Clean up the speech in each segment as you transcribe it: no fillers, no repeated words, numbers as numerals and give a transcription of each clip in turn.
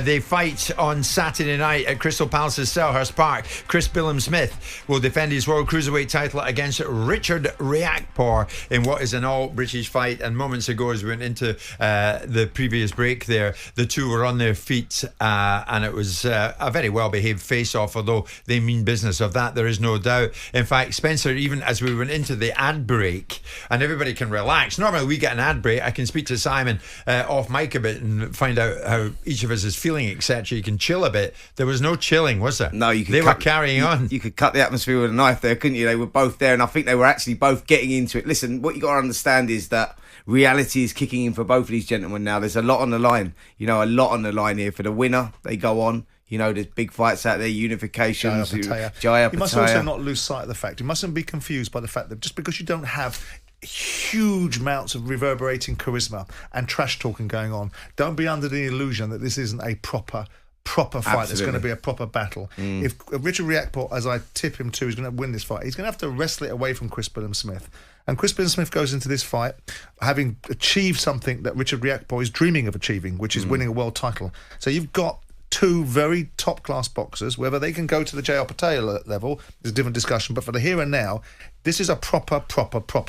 They fight on Saturday night at Crystal Palace's Selhurst Park. Chris Billam-Smith will defend his World Cruiserweight title against Richard Riakpohre in what is an all-British fight. And moments ago, as we went into the previous break there, the two were on their feet and it was a very well-behaved face-off, although they mean business. Of that, there is no doubt. In fact, Spencer, even as we went into the ad break, and everybody can relax. Normally, we get an ad break. I can speak to Simon off mic a bit and find out how each of us is feeling, etc. You can chill a bit. There was no chilling, was there? No, you could. They were carrying on. You could cut the atmosphere with a knife there, couldn't you? They were both there, and I think they were actually both getting into it. Listen, what you got to understand is that reality is kicking in for both of these gentlemen now. There's a lot on the line. A lot on the line here. For the winner, they go on. There's big fights out there, unifications. Jaya Pattaya. You must also not lose sight of the fact, you mustn't be confused by the fact that just because you don't have huge amounts of reverberating charisma and trash talking going on, don't be under the illusion that this isn't a proper fight. That's going to be a proper battle. If Richard Riakpohre, as I tip him to, is going to win this fight, he's going to have to wrestle it away from Chris Billam-Smith. And Chris Billam-Smith goes into this fight having achieved something that Richard Riakpohre is dreaming of achieving, which is winning a world title. So you've got two very top-class boxers. Whether they can go to the Jaya Pattaya level is a different discussion, but for the here and now, this is a proper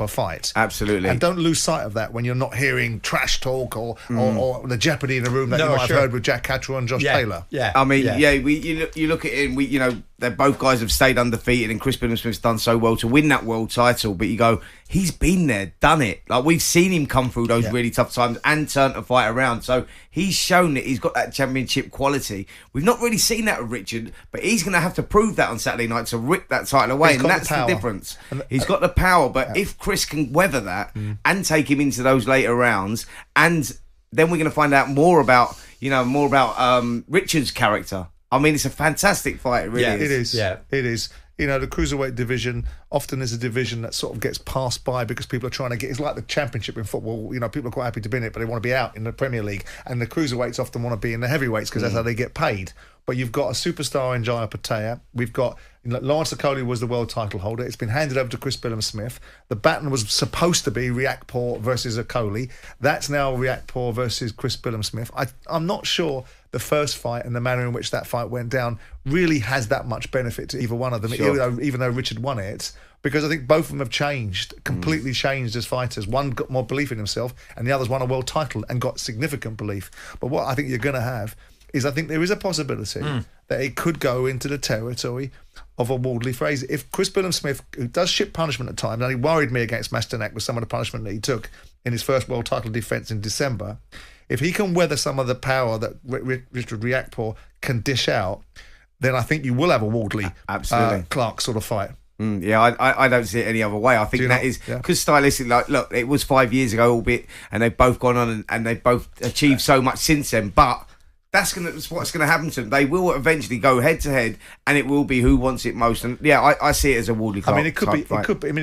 fight. Absolutely. And don't lose sight of that when you're not hearing trash talk or the jeopardy in the room that you might have heard with Jack Catterall and Josh Taylor. Yeah. I mean, you look at it and they both guys have stayed undefeated, and Chris Billam-Smith's done so well to win that world title, but you go, he's been there, done it. Like, we've seen him come through those really tough times and turn the fight around. So he's shown that he's got that championship quality. We've not really seen that with Richard, but he's going to have to prove that on Saturday night to rip that title away, and that's the difference. He's got the power, but if Chris can weather that and take him into those later rounds, and then we're going to find out more about Richard's character. I mean, it's a fantastic fight. It really is. It is. Yeah, it is. The cruiserweight division often is a division that sort of gets passed by because people are trying to get. It's like the championship in football. People are quite happy to be in it, but they want to be out in the Premier League. And the cruiserweights often want to be in the heavyweights because that's how they get paid. But you've got a superstar in Jaya Pattaya. We've got Lawrence Okolie was the world title holder. It's been handed over to Chris Billam-Smith. The baton was supposed to be Riakpohre versus Okolie. That's now Riakpohre versus Chris Billam-Smith. I'm not sure the first fight and the manner in which that fight went down really has that much benefit to either one of them, even though Richard won it, because I think both of them have completely changed as fighters. One got more belief in himself and the other's won a world title and got significant belief. But what I think you're going to have is, I think there is a possibility that it could go into the territory of a Wardley Fraser. If Chris Billam-Smith, who does ship punishment at times, and he worried me against Masternak with some of the punishment that he took in his first world title defence in December, if he can weather some of the power that Richard Riakpohre can dish out, then I think you will have a Wardley Clark sort of fight. I don't see it any other way. I think that is because stylistically, look, it was 5 years ago, albeit, and they've both gone on and they've both achieved so much since then. But that's what's going to happen to them. They will eventually go head to head, and it will be who wants it most. And I see it as a Wardley Clark. I mean,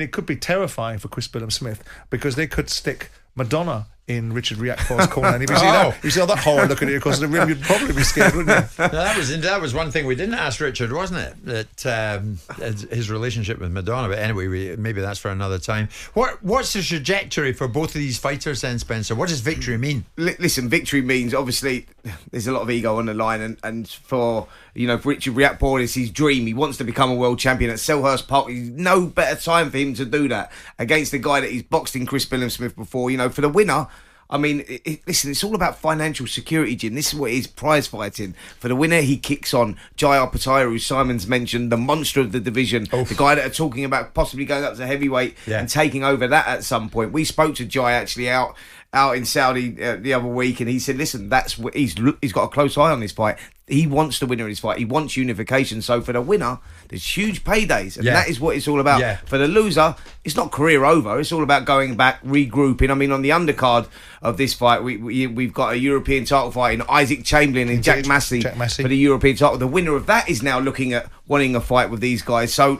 it could be terrifying for Chris Billam-Smith because they could stick Madonna in Richard Riakpohre's corner, and if you see all that horror looking at you across the room, you'd probably be scared, wouldn't you? That was one thing we didn't ask Richard, wasn't it? That his relationship with Madonna. But anyway, maybe that's for another time. What's the trajectory for both of these fighters then, Spencer? What does victory mean? Listen, victory means obviously there's a lot of ego on the line, and for Richard Riakpohre, it's his dream. He wants to become a world champion at Selhurst Park. There's no better time for him to do that against the guy that he's boxed in, Chris Billam-Smith, before. For the winner, I mean, listen, it's all about financial security, Jim. This is what it is, prize fighting. For the winner, he kicks on Jaya Pattaya, who Simon's mentioned, the monster of the division, the guy that are talking about possibly going up to heavyweight and taking over that at some point. We spoke to Jaya actually out in Saudi the other week, and he said, listen, that's what he's got a close eye on this fight. He wants the winner of his fight. He wants unification. So for the winner, there's huge paydays, and that is what it's all about. For the loser, it's not career over. It's all about going back, regrouping. I mean, on the undercard of this fight, we've got a European title fight in Isaac Chamberlain and Jack Massey for the European title. The winner of that is now looking at wanting a fight with these guys. So,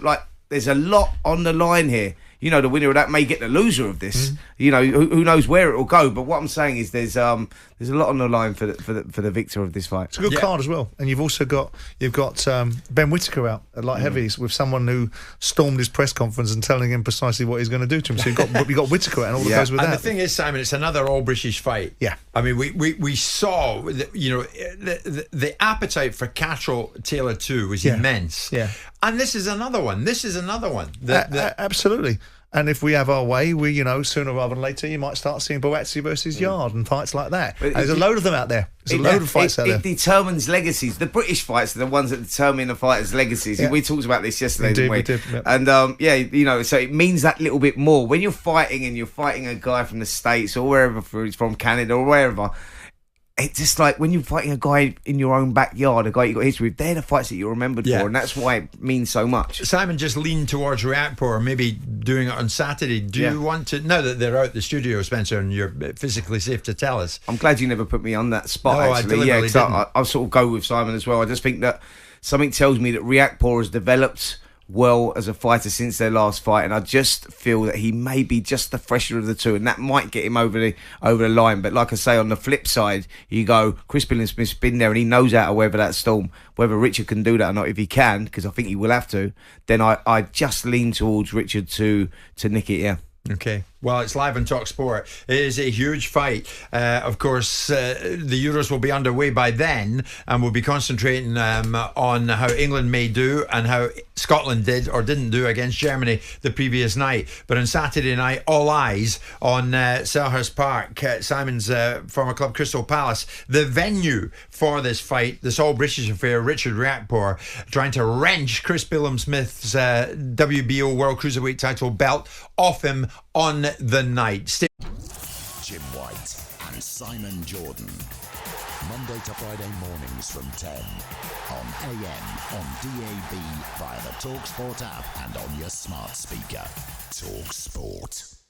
there's a lot on the line here. the winner of that may get the loser of this. Who knows where it will go? But what I'm saying is there's a lot on the line for the victor of this fight. It's a good card as well, and you've also got Ben Whittaker out at light heavies with someone who stormed his press conference and telling him precisely what he's going to do to him. So you've got Whittaker out and all that goes with and that. The thing is, Simon, it's another all British fight. Yeah, I mean, we saw the appetite for Catterall Taylor 2 was immense. Yeah, and this is another one. Absolutely. And if we have our way, sooner rather than later, you might start seeing Boazzi versus Yard and fights like that. There's a load of them out there. There's a load of fights out there. It determines legacies. The British fights are the ones that determine the fighters' legacies. Yeah. We talked about this yesterday, didn't we? We did. Yeah. And so it means that little bit more when you're fighting and you're fighting a guy from the States or wherever he's from, Canada or wherever. It's just like when you're fighting a guy in your own backyard, a guy you got history with, they're the fights that you're remembered for, and that's why it means so much. Simon just leaned towards Riakpohre, maybe doing it on Saturday. Do you want to, now that they're out the studio, Spencer, and you're physically safe to tell us? I'm glad you never put me on that spot, actually. I deliberately didn't. I'll sort of go with Simon as well. I just think that something tells me that Riakpohre has developed well as a fighter since their last fight, and I just feel that he may be just the fresher of the two, and that might get him over the line. But like I say, on the flip side, you go, Chris Billam-Smith's been there and he knows how to weather that storm. Whether Richard can do that or not, if he can, because I think he will have to, then I just lean towards Richard to nick it. Yeah. Okay. Well, it's live on talkSPORT. It is a huge fight. Of course, the Euros will be underway by then, and we'll be concentrating on how England may do and how Scotland did or didn't do against Germany the previous night. But on Saturday night, all eyes on Selhurst Park, Simon's former club Crystal Palace, the venue for this fight, this all-British affair. Richard Riakpohre trying to wrench Chris Billam-Smith's WBO World Cruiserweight title belt off him on the night. Jim White and Simon Jordan. Monday to Friday mornings from 10 on AM, on DAB, via the talkSPORT app and on your smart speaker. talkSPORT.